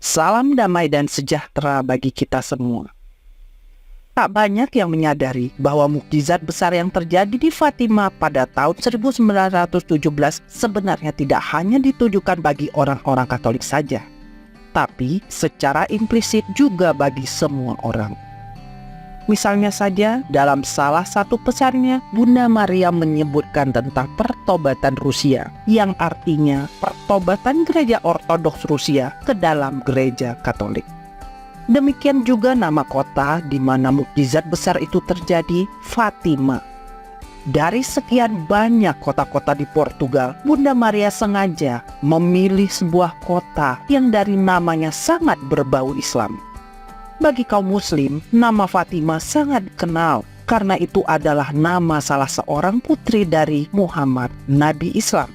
Salam damai dan sejahtera bagi kita semua. Tak banyak yang menyadari bahwa mukjizat besar yang terjadi di Fatima pada tahun 1917 sebenarnya tidak hanya ditujukan bagi orang-orang Katolik saja, tapi secara implisit juga bagi semua orang. Misalnya saja, dalam salah satu pesannya, Bunda Maria menyebutkan tentang pertobatan Rusia, yang artinya pertobatan Gereja Ortodoks Rusia ke dalam Gereja Katolik. Demikian juga nama kota di mana mukjizat besar itu terjadi, Fatima. Dari sekian banyak kota-kota di Portugal, Bunda Maria sengaja memilih sebuah kota yang dari namanya sangat berbau Islam. Bagi kaum muslim, nama Fatima sangat dikenal karena itu adalah nama salah seorang putri dari Muhammad, Nabi Islam.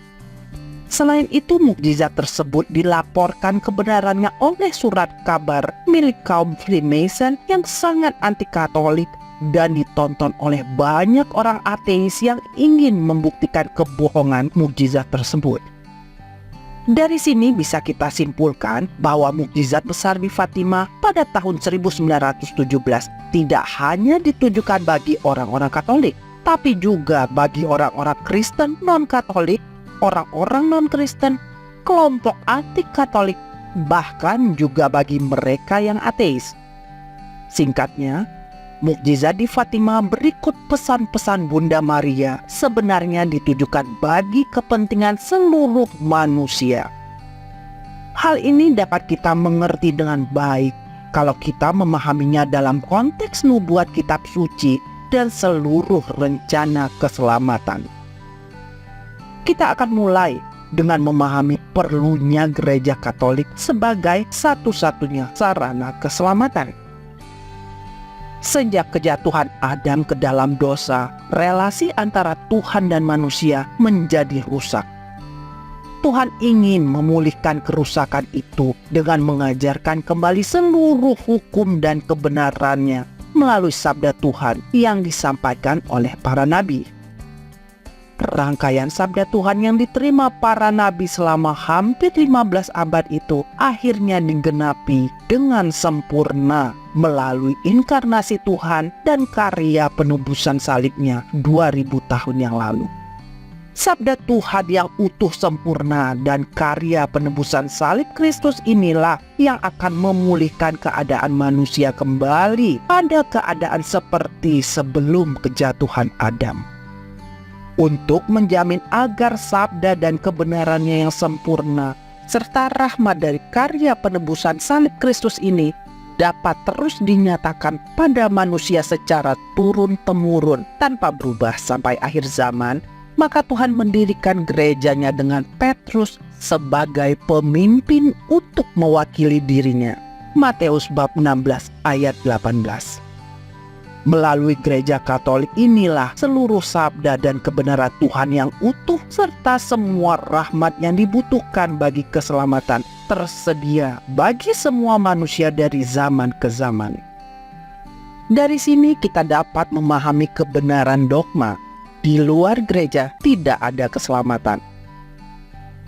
Selain itu, mukjizat tersebut dilaporkan kebenarannya oleh surat kabar milik kaum Freemason yang sangat anti-Katolik dan ditonton oleh banyak orang ateis yang ingin membuktikan kebohongan mukjizat tersebut. Dari sini bisa kita simpulkan bahwa mukjizat besar di Fatima pada tahun 1917 tidak hanya ditujukan bagi orang-orang Katolik, tapi juga bagi orang-orang Kristen non-Katolik, orang-orang non-Kristen, kelompok anti-Katolik, bahkan juga bagi mereka yang ateis. Singkatnya, mukjizat di Fatima berikut pesan-pesan Bunda Maria sebenarnya ditujukan bagi kepentingan seluruh manusia. Hal ini dapat kita mengerti dengan baik kalau kita memahaminya dalam konteks nubuat kitab suci dan seluruh rencana keselamatan. Kita akan mulai dengan memahami perlunya Gereja Katolik sebagai satu-satunya sarana keselamatan. Sejak kejatuhan Adam ke dalam dosa, relasi antara Tuhan dan manusia menjadi rusak. Tuhan ingin memulihkan kerusakan itu dengan mengajarkan kembali seluruh hukum dan kebenarannya melalui sabda Tuhan yang disampaikan oleh para nabi. Rangkaian sabda Tuhan yang diterima para nabi selama hampir 15 abad itu akhirnya digenapi dengan sempurna melalui inkarnasi Tuhan dan karya penebusan salibnya 2000 tahun yang lalu. Sabda Tuhan yang utuh sempurna dan karya penebusan salib Kristus inilah yang akan memulihkan keadaan manusia kembali pada keadaan seperti sebelum kejatuhan Adam. Untuk menjamin agar sabda dan kebenarannya yang sempurna serta rahmat dari karya penebusan salib Kristus ini dapat terus dinyatakan pada manusia secara turun-temurun tanpa berubah sampai akhir zaman, maka Tuhan mendirikan gerejanya dengan Petrus sebagai pemimpin untuk mewakili dirinya. Matius bab 16 ayat 18. Melalui Gereja Katolik inilah seluruh sabda dan kebenaran Tuhan yang utuh serta semua rahmat yang dibutuhkan bagi keselamatan tersedia bagi semua manusia dari zaman ke zaman. Dari sini kita dapat memahami kebenaran dogma. Di luar gereja tidak ada keselamatan.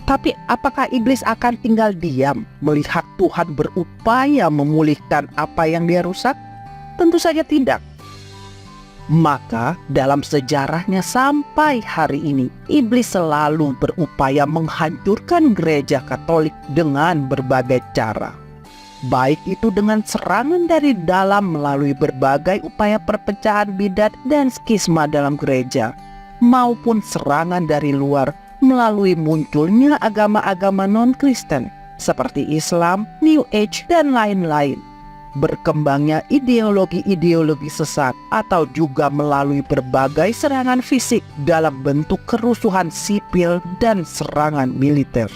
Tapi apakah iblis akan tinggal diam melihat Tuhan berupaya memulihkan apa yang dia rusak? Tentu saja tidak. Maka dalam sejarahnya sampai hari ini, iblis selalu berupaya menghancurkan Gereja Katolik dengan berbagai cara. Baik itu dengan serangan dari dalam melalui berbagai upaya perpecahan bidat dan skisma dalam gereja, maupun serangan dari luar melalui munculnya agama-agama non-Kristen seperti Islam, New Age, dan lain-lain. Berkembangnya ideologi-ideologi sesat atau juga melalui berbagai serangan fisik dalam bentuk kerusuhan sipil dan serangan militer.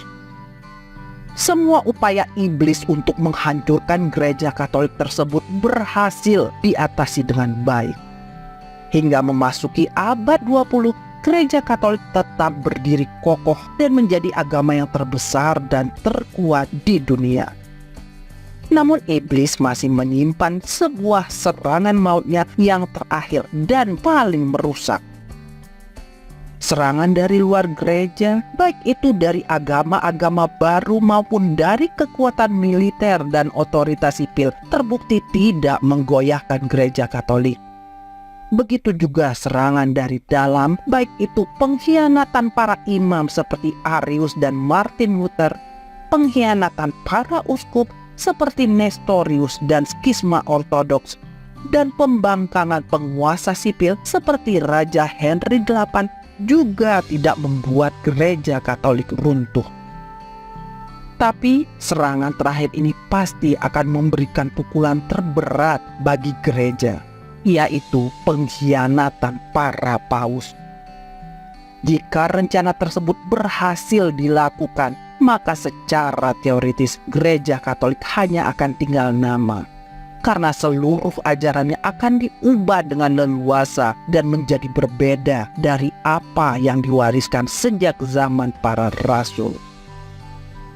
Semua upaya iblis untuk menghancurkan Gereja Katolik tersebut berhasil diatasi dengan baik. Hingga memasuki abad 20, Gereja Katolik tetap berdiri kokoh dan menjadi agama yang terbesar dan terkuat di dunia. Namun iblis masih menyimpan sebuah serangan mautnya yang terakhir dan paling merusak. Serangan dari luar gereja, baik itu dari agama-agama baru maupun dari kekuatan militer dan otoritas sipil, terbukti tidak menggoyahkan gereja Katolik. Begitu juga serangan dari dalam, baik itu pengkhianatan para imam seperti Arius dan Martin Luther, pengkhianatan para uskup seperti Nestorius dan skisma ortodoks, dan pembangkangan penguasa sipil seperti Raja Henry VIII juga tidak membuat gereja Katolik runtuh. Tapi serangan terakhir ini pasti akan memberikan pukulan terberat bagi gereja, yaitu pengkhianatan para paus. Jika rencana tersebut berhasil dilakukan, maka secara teoritis gereja Katolik hanya akan tinggal nama, karena seluruh ajarannya akan diubah dengan leluasa dan menjadi berbeda dari apa yang diwariskan sejak zaman para rasul.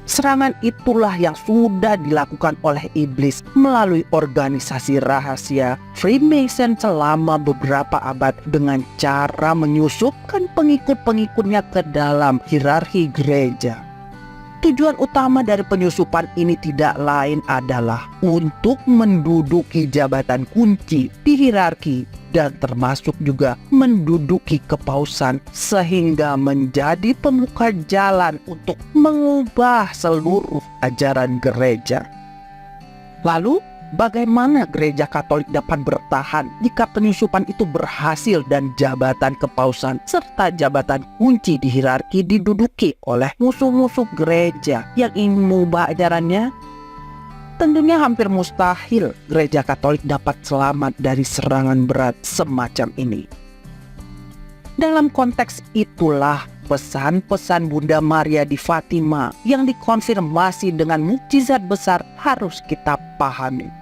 Serangan itulah yang sudah dilakukan oleh iblis melalui organisasi rahasia Freemason selama beberapa abad dengan cara menyusupkan pengikut-pengikutnya ke dalam hierarki gereja. Tujuan utama dari penyusupan ini tidak lain adalah untuk menduduki jabatan kunci di hierarki dan termasuk juga menduduki kepausan sehingga menjadi pembuka jalan untuk mengubah seluruh ajaran gereja. Lalu, bagaimana gereja Katolik dapat bertahan jika penyusupan itu berhasil dan jabatan kepausan serta jabatan kunci di hierarki diduduki oleh musuh-musuh gereja yang ingin mengubah ajarannya? Tentunya hampir mustahil gereja Katolik dapat selamat dari serangan berat semacam ini. Dalam konteks itulah pesan-pesan Bunda Maria di Fatima yang dikonfirmasi dengan mukjizat besar harus kita pahami.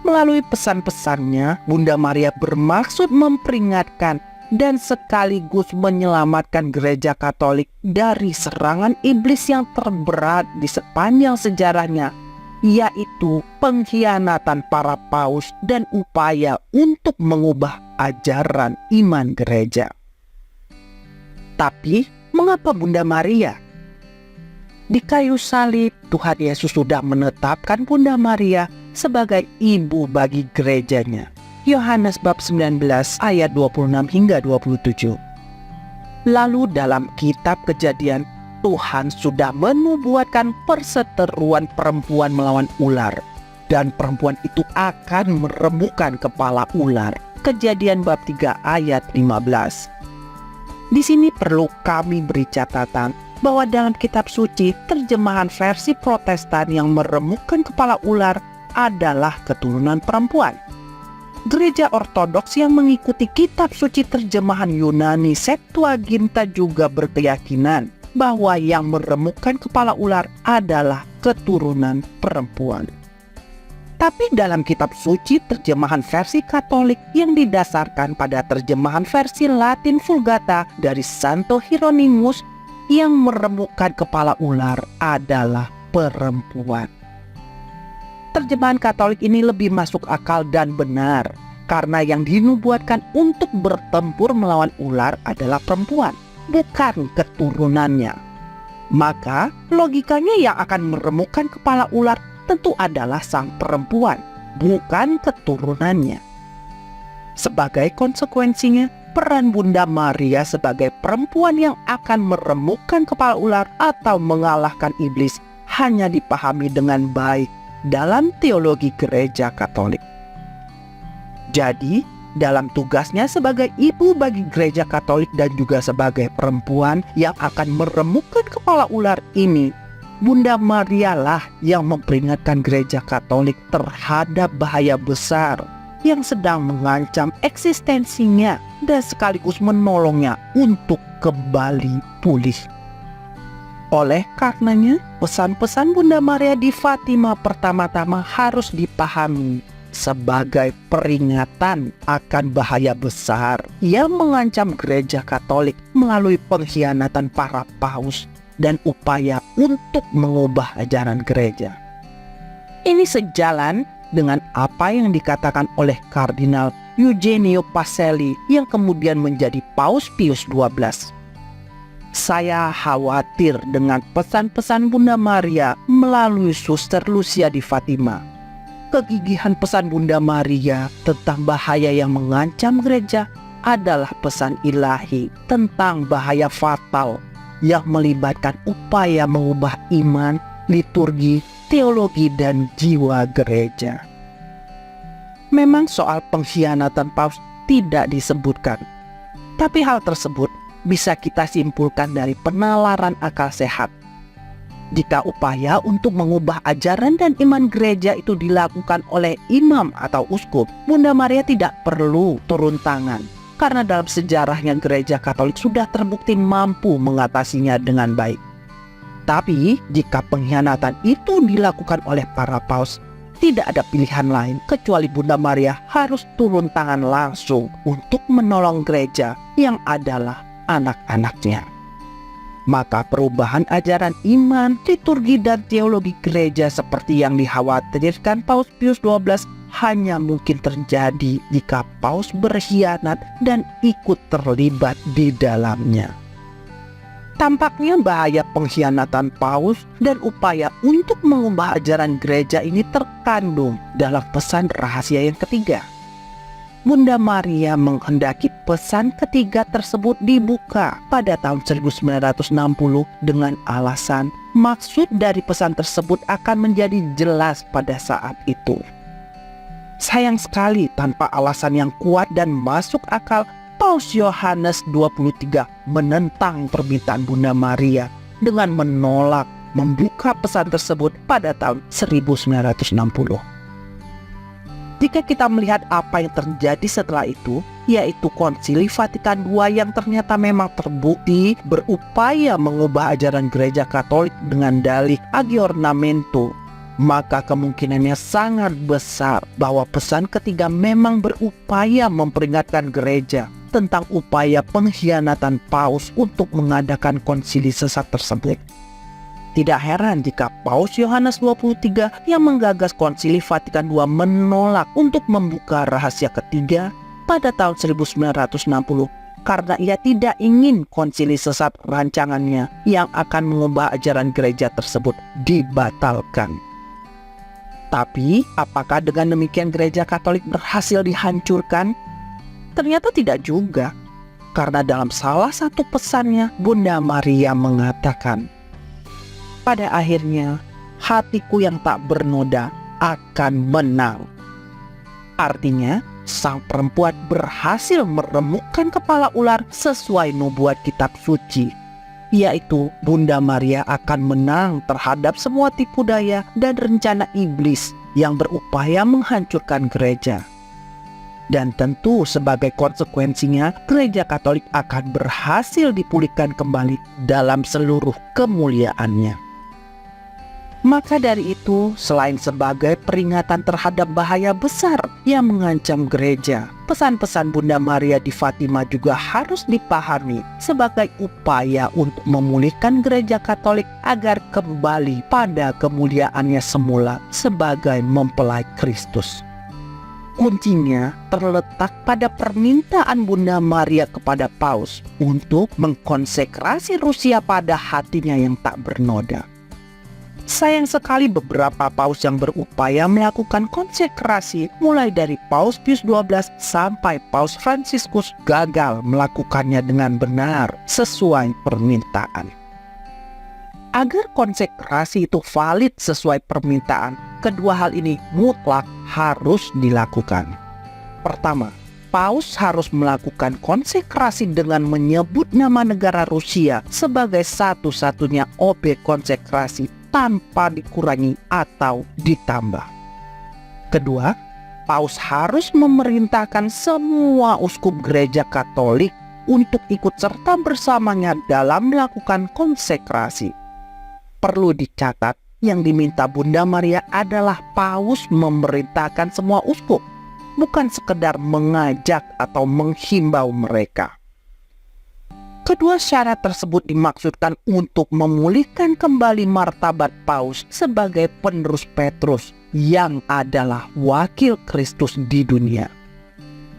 Melalui pesan-pesannya, Bunda Maria bermaksud memperingatkan dan sekaligus menyelamatkan gereja Katolik dari serangan iblis yang terberat di sepanjang sejarahnya, yaitu pengkhianatan para paus dan upaya untuk mengubah ajaran iman gereja. Tapi, mengapa Bunda Maria? Di kayu salib, Tuhan Yesus sudah menetapkan Bunda Maria sebagai ibu bagi gerejanya. Yohanes bab 19 ayat 26 hingga 27. Lalu dalam kitab Kejadian, Tuhan sudah menubuatkan perseteruan perempuan melawan ular, dan perempuan itu akan meremukkan kepala ular. Kejadian bab 3 ayat 15. Di sini perlu kami beri catatan bahwa dalam kitab suci, terjemahan versi Protestan yang meremukkan kepala ular adalah keturunan perempuan. Gereja Ortodoks yang mengikuti kitab suci terjemahan Yunani Septuaginta juga berkeyakinan bahwa yang meremukkan kepala ular adalah keturunan perempuan. Tapi dalam kitab suci terjemahan versi Katolik yang didasarkan pada terjemahan versi Latin Vulgata dari Santo Hieronymus, yang meremukkan kepala ular adalah perempuan. Terjemahan Katolik ini lebih masuk akal dan benar, karena yang dinubuatkan untuk bertempur melawan ular adalah perempuan, bukan keturunannya. Maka logikanya yang akan meremukkan kepala ular tentu adalah sang perempuan, bukan keturunannya. Sebagai konsekuensinya, peran Bunda Maria sebagai perempuan yang akan meremukkan kepala ular atau mengalahkan iblis hanya dipahami dengan baik dalam teologi gereja Katolik. Jadi, dalam tugasnya sebagai ibu bagi gereja Katolik dan juga sebagai perempuan yang akan meremukkan kepala ular ini, Bunda Maria lah yang memperingatkan gereja Katolik terhadap bahaya besar yang sedang mengancam eksistensinya dan sekaligus menolongnya untuk kembali pulih. Oleh karenanya, pesan-pesan Bunda Maria di Fatima pertama-tama harus dipahami sebagai peringatan akan bahaya besar yang mengancam gereja Katolik melalui pengkhianatan para paus dan upaya untuk mengubah ajaran gereja. Ini sejalan dengan apa yang dikatakan oleh Kardinal Eugenio Pacelli yang kemudian menjadi Paus Pius XII. Saya khawatir dengan pesan-pesan Bunda Maria melalui Suster Lucia di Fatima. Kegigihan pesan Bunda Maria tentang bahaya yang mengancam gereja adalah pesan ilahi tentang bahaya fatal yang melibatkan upaya mengubah iman, liturgi, teologi, dan jiwa gereja. Memang soal pengkhianatan paus tidak disebutkan, tapi hal tersebut bisa kita simpulkan dari penalaran akal sehat. Jika upaya untuk mengubah ajaran dan iman gereja itu dilakukan oleh imam atau uskup, Bunda Maria tidak perlu turun tangan, karena dalam sejarahnya gereja Katolik sudah terbukti mampu mengatasinya dengan baik. Tapi jika pengkhianatan itu dilakukan oleh para paus, tidak ada pilihan lain kecuali Bunda Maria harus turun tangan langsung untuk menolong gereja yang adalah anak-anaknya. Maka perubahan ajaran iman, liturgi, dan teologi gereja seperti yang dikhawatirkan Paus Pius XII hanya mungkin terjadi jika paus berkhianat dan ikut terlibat di dalamnya. Tampaknya bahaya pengkhianatan paus dan upaya untuk mengubah ajaran gereja ini terkandung dalam pesan rahasia yang ketiga. Bunda Maria menghendaki pesan ketiga tersebut dibuka pada tahun 1960 dengan alasan maksud dari pesan tersebut akan menjadi jelas pada saat itu. Sayang sekali tanpa alasan yang kuat dan masuk akal, Paus Yohanes 23 menentang permintaan Bunda Maria dengan menolak membuka pesan tersebut pada tahun 1960. Jika kita melihat apa yang terjadi setelah itu, yaitu Konsili Vatikan II yang ternyata memang terbukti berupaya mengubah ajaran gereja Katolik dengan dalih Aggiornamento, maka kemungkinannya sangat besar bahwa pesan ketiga memang berupaya memperingatkan gereja tentang upaya pengkhianatan paus untuk mengadakan konsili sesat tersebut. Tidak heran jika Paus Yohanes 23 yang menggagas Konsili Vatikan II menolak untuk membuka rahasia ketiga pada tahun 1960 karena ia tidak ingin konsili sesat rancangannya yang akan mengubah ajaran gereja tersebut dibatalkan. Tapi apakah dengan demikian gereja Katolik berhasil dihancurkan? Ternyata tidak juga, karena dalam salah satu pesannya Bunda Maria mengatakan, pada akhirnya hatiku yang tak bernoda akan menang. Artinya, sang perempuan berhasil meremukkan kepala ular sesuai nubuat kitab suci, yaitu Bunda Maria akan menang terhadap semua tipu daya dan rencana iblis yang berupaya menghancurkan gereja. Dan tentu sebagai konsekuensinya, gereja Katolik akan berhasil dipulihkan kembali dalam seluruh kemuliaannya. Maka dari itu, selain sebagai peringatan terhadap bahaya besar yang mengancam gereja, pesan-pesan Bunda Maria di Fatima juga harus dipahami sebagai upaya untuk memulihkan gereja Katolik agar kembali pada kemuliaannya semula sebagai mempelai Kristus. Kuncinya terletak pada permintaan Bunda Maria kepada Paus untuk mengkonsekrasi Rusia pada hatinya yang tak bernoda. Sayang sekali beberapa paus yang berupaya melakukan konsekrasi mulai dari Paus Pius XII sampai Paus Fransiskus gagal melakukannya dengan benar sesuai permintaan. Agar konsekrasi itu valid sesuai permintaan, kedua hal ini mutlak harus dilakukan. Pertama, Paus harus melakukan konsekrasi dengan menyebut nama negara Rusia sebagai satu-satunya objek konsekrasi tanpa dikurangi atau ditambah. Kedua, Paus harus memerintahkan semua uskup gereja Katolik untuk ikut serta bersamanya dalam melakukan konsekrasi. Perlu dicatat, yang diminta Bunda Maria adalah Paus memerintahkan semua uskup, bukan sekedar mengajak atau menghimbau mereka. Kedua syarat tersebut dimaksudkan untuk memulihkan kembali martabat Paus sebagai penerus Petrus yang adalah wakil Kristus di dunia.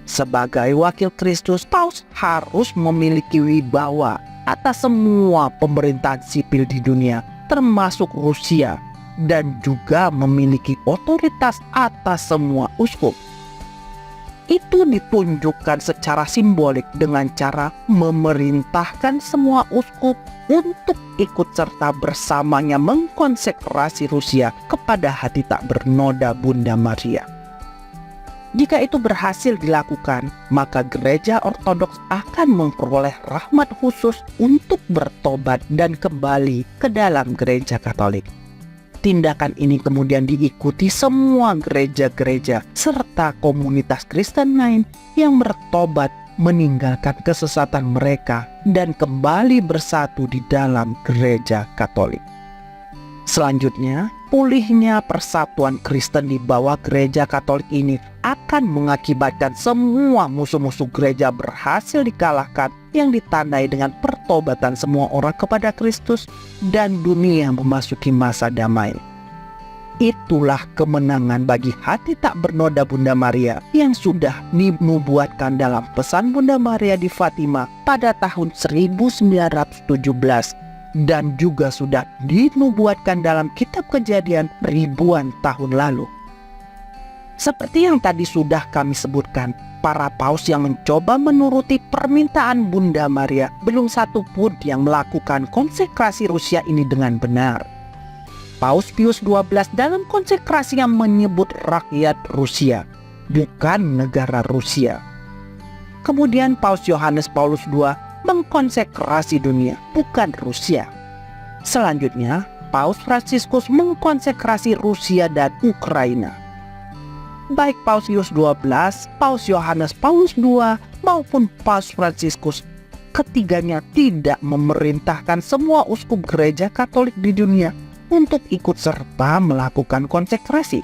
Sebagai wakil Kristus, Paus harus memiliki wibawa atas semua pemerintahan sipil di dunia, termasuk Rusia, dan juga memiliki otoritas atas semua uskup. Itu ditunjukkan secara simbolik dengan cara memerintahkan semua uskup untuk ikut serta bersamanya mengkonsekrasi Rusia kepada hati tak bernoda Bunda Maria. Jika itu berhasil dilakukan, maka gereja Ortodoks akan memperoleh rahmat khusus untuk bertobat dan kembali ke dalam gereja Katolik. Tindakan ini kemudian diikuti semua gereja-gereja serta komunitas Kristen lain yang bertobat, meninggalkan kesesatan mereka dan kembali bersatu di dalam gereja Katolik. Selanjutnya, pulihnya persatuan Kristen di bawah gereja Katolik ini akan mengakibatkan semua musuh-musuh gereja berhasil dikalahkan, yang ditandai dengan pertobatan semua orang kepada Kristus dan dunia memasuki masa damai. Itulah kemenangan bagi hati tak bernoda Bunda Maria yang sudah dinubuatkan dalam pesan Bunda Maria di Fatima pada tahun 1917 dan juga sudah dinubuatkan dalam kitab Kejadian ribuan tahun lalu. Seperti yang tadi sudah kami sebutkan, para paus yang mencoba menuruti permintaan Bunda Maria belum satu pun yang melakukan konsekrasi Rusia ini dengan benar. Paus Pius XII dalam konsekrasinya menyebut rakyat Rusia, bukan negara Rusia. Kemudian Paus Yohanes Paulus II mengkonsekrasi dunia, bukan Rusia. Selanjutnya, Paus Fransiskus mengkonsekrasi Rusia dan Ukraina. Baik Paus Pius XII, Paus Yohanes Paulus II, maupun Paus Fransiskus, ketiganya tidak memerintahkan semua uskup gereja Katolik di dunia untuk ikut serta melakukan konsekrasi.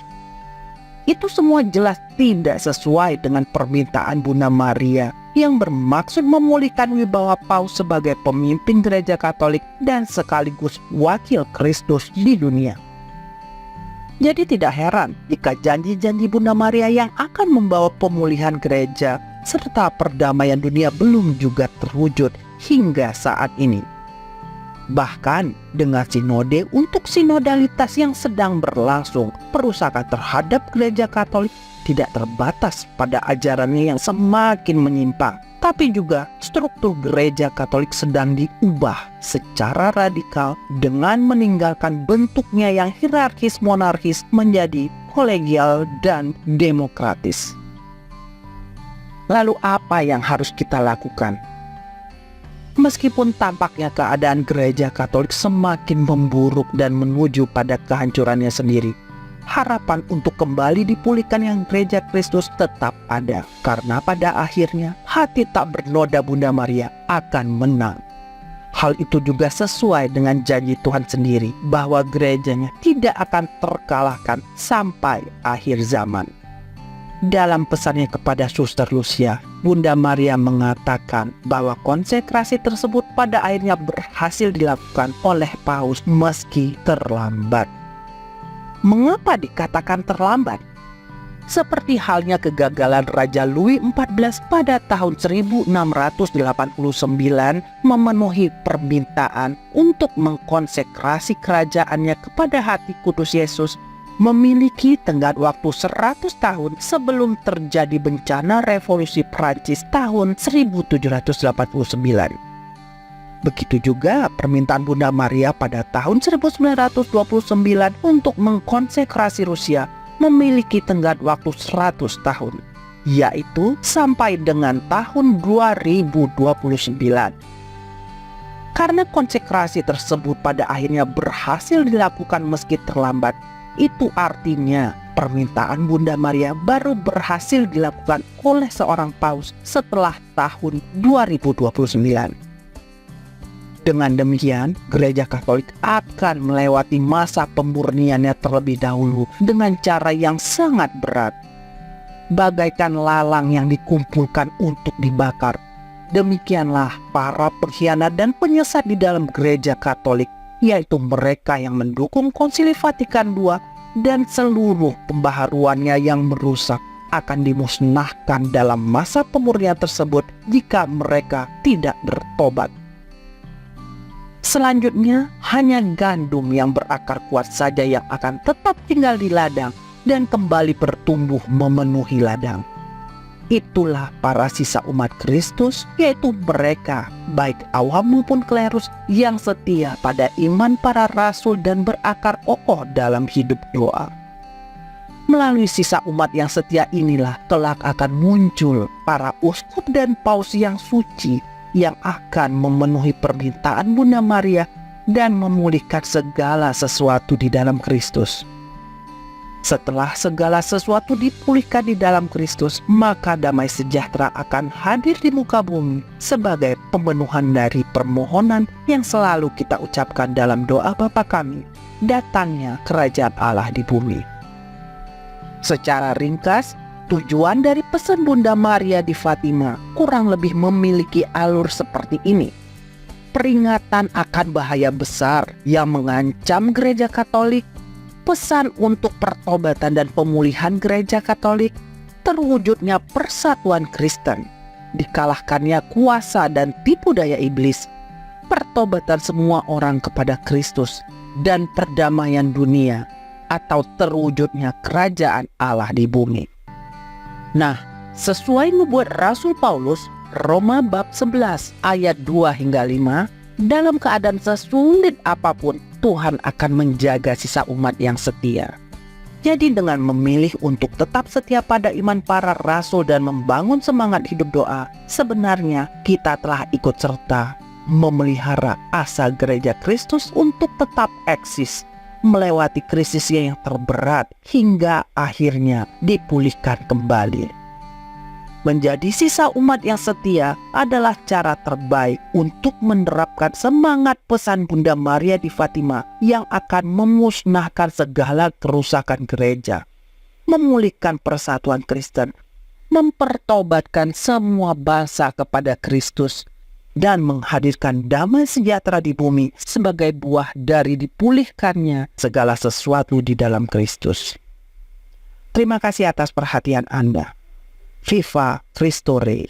Itu semua jelas tidak sesuai dengan permintaan Bunda Maria yang bermaksud memulihkan wibawa Paus sebagai pemimpin gereja Katolik dan sekaligus wakil Kristus di dunia. Jadi tidak heran jika janji-janji Bunda Maria yang akan membawa pemulihan gereja serta perdamaian dunia belum juga terwujud hingga saat ini. Bahkan dengan sinode untuk sinodalitas yang sedang berlangsung, perusakan terhadap gereja Katolik tidak terbatas pada ajarannya yang semakin menyimpang, tapi juga struktur gereja Katolik sedang diubah secara radikal dengan meninggalkan bentuknya yang hierarkis monarkis menjadi kolegial dan demokratis. Lalu apa yang harus kita lakukan? Meskipun tampaknya keadaan gereja Katolik semakin memburuk dan menuju pada kehancurannya sendiri, harapan untuk kembali dipulihkan yang gereja Kristus tetap ada, karena pada akhirnya hati tak bernoda Bunda Maria akan menang. Hal itu juga sesuai dengan janji Tuhan sendiri bahwa gerejanya tidak akan terkalahkan sampai akhir zaman. Dalam pesannya kepada Suster Lucia, Bunda Maria mengatakan bahwa konsekrasi tersebut pada akhirnya berhasil dilakukan oleh Paus meski terlambat. Mengapa dikatakan terlambat? Seperti halnya kegagalan Raja Louis XIV pada tahun 1689 memenuhi permintaan untuk mengkonsekrasi kerajaannya kepada hati kudus Yesus, memiliki tenggat waktu 100 tahun sebelum terjadi bencana revolusi Prancis tahun 1789. Begitu juga permintaan Bunda Maria pada tahun 1929 untuk mengkonsekrasi Rusia memiliki tenggat waktu 100 tahun, yaitu sampai dengan tahun 2029. Karena konsekrasi tersebut pada akhirnya berhasil dilakukan meski terlambat, itu artinya permintaan Bunda Maria baru berhasil dilakukan oleh seorang paus setelah tahun 2029. Dengan demikian, gereja Katolik akan melewati masa pemurniannya terlebih dahulu dengan cara yang sangat berat. Bagaikan lalang yang dikumpulkan untuk dibakar, demikianlah para pengkhianat dan penyesat di dalam gereja Katolik, yaitu mereka yang mendukung Konsili Vatikan II dan seluruh pembaharuannya yang merusak akan dimusnahkan dalam masa pemurnian tersebut jika mereka tidak bertobat. Selanjutnya, hanya gandum yang berakar kuat saja yang akan tetap tinggal di ladang dan kembali bertumbuh memenuhi ladang. Itulah para sisa umat Kristus, yaitu mereka, baik awam maupun klerus, yang setia pada iman para rasul dan berakar kokoh dalam hidup doa. Melalui sisa umat yang setia inilah kelak akan muncul para uskup dan paus yang suci yang akan memenuhi permintaan Bunda Maria dan memulihkan segala sesuatu di dalam Kristus. Setelah segala sesuatu dipulihkan di dalam Kristus, maka damai sejahtera akan hadir di muka bumi sebagai pemenuhan dari permohonan yang selalu kita ucapkan dalam doa Bapa kami, datangnya kerajaan Allah di bumi. Secara ringkas, tujuan dari pesan Bunda Maria di Fatima kurang lebih memiliki alur seperti ini. Peringatan akan bahaya besar yang mengancam gereja Katolik, pesan untuk pertobatan dan pemulihan gereja Katolik, terwujudnya persatuan Kristen, dikalahkannya kuasa dan tipu daya iblis, pertobatan semua orang kepada Kristus, dan perdamaian dunia, atau terwujudnya kerajaan Allah di bumi. Nah, sesuai nubuat Rasul Paulus, Roma bab 11 ayat 2 hingga 5, dalam keadaan sesulit apapun, Tuhan akan menjaga sisa umat yang setia. Jadi dengan memilih untuk tetap setia pada iman para rasul dan membangun semangat hidup doa, sebenarnya kita telah ikut serta memelihara asa gereja Kristus untuk tetap eksis, melewati krisisnya yang terberat hingga akhirnya dipulihkan kembali. Menjadi sisa umat yang setia adalah cara terbaik untuk menerapkan semangat pesan Bunda Maria di Fatima yang akan memusnahkan segala kerusakan gereja, memulihkan persatuan Kristen, mempertobatkan semua bangsa kepada Kristus, dan menghadirkan damai sejahtera di bumi sebagai buah dari dipulihkannya segala sesuatu di dalam Kristus. Terima kasih atas perhatian Anda. Viva Christo Rey.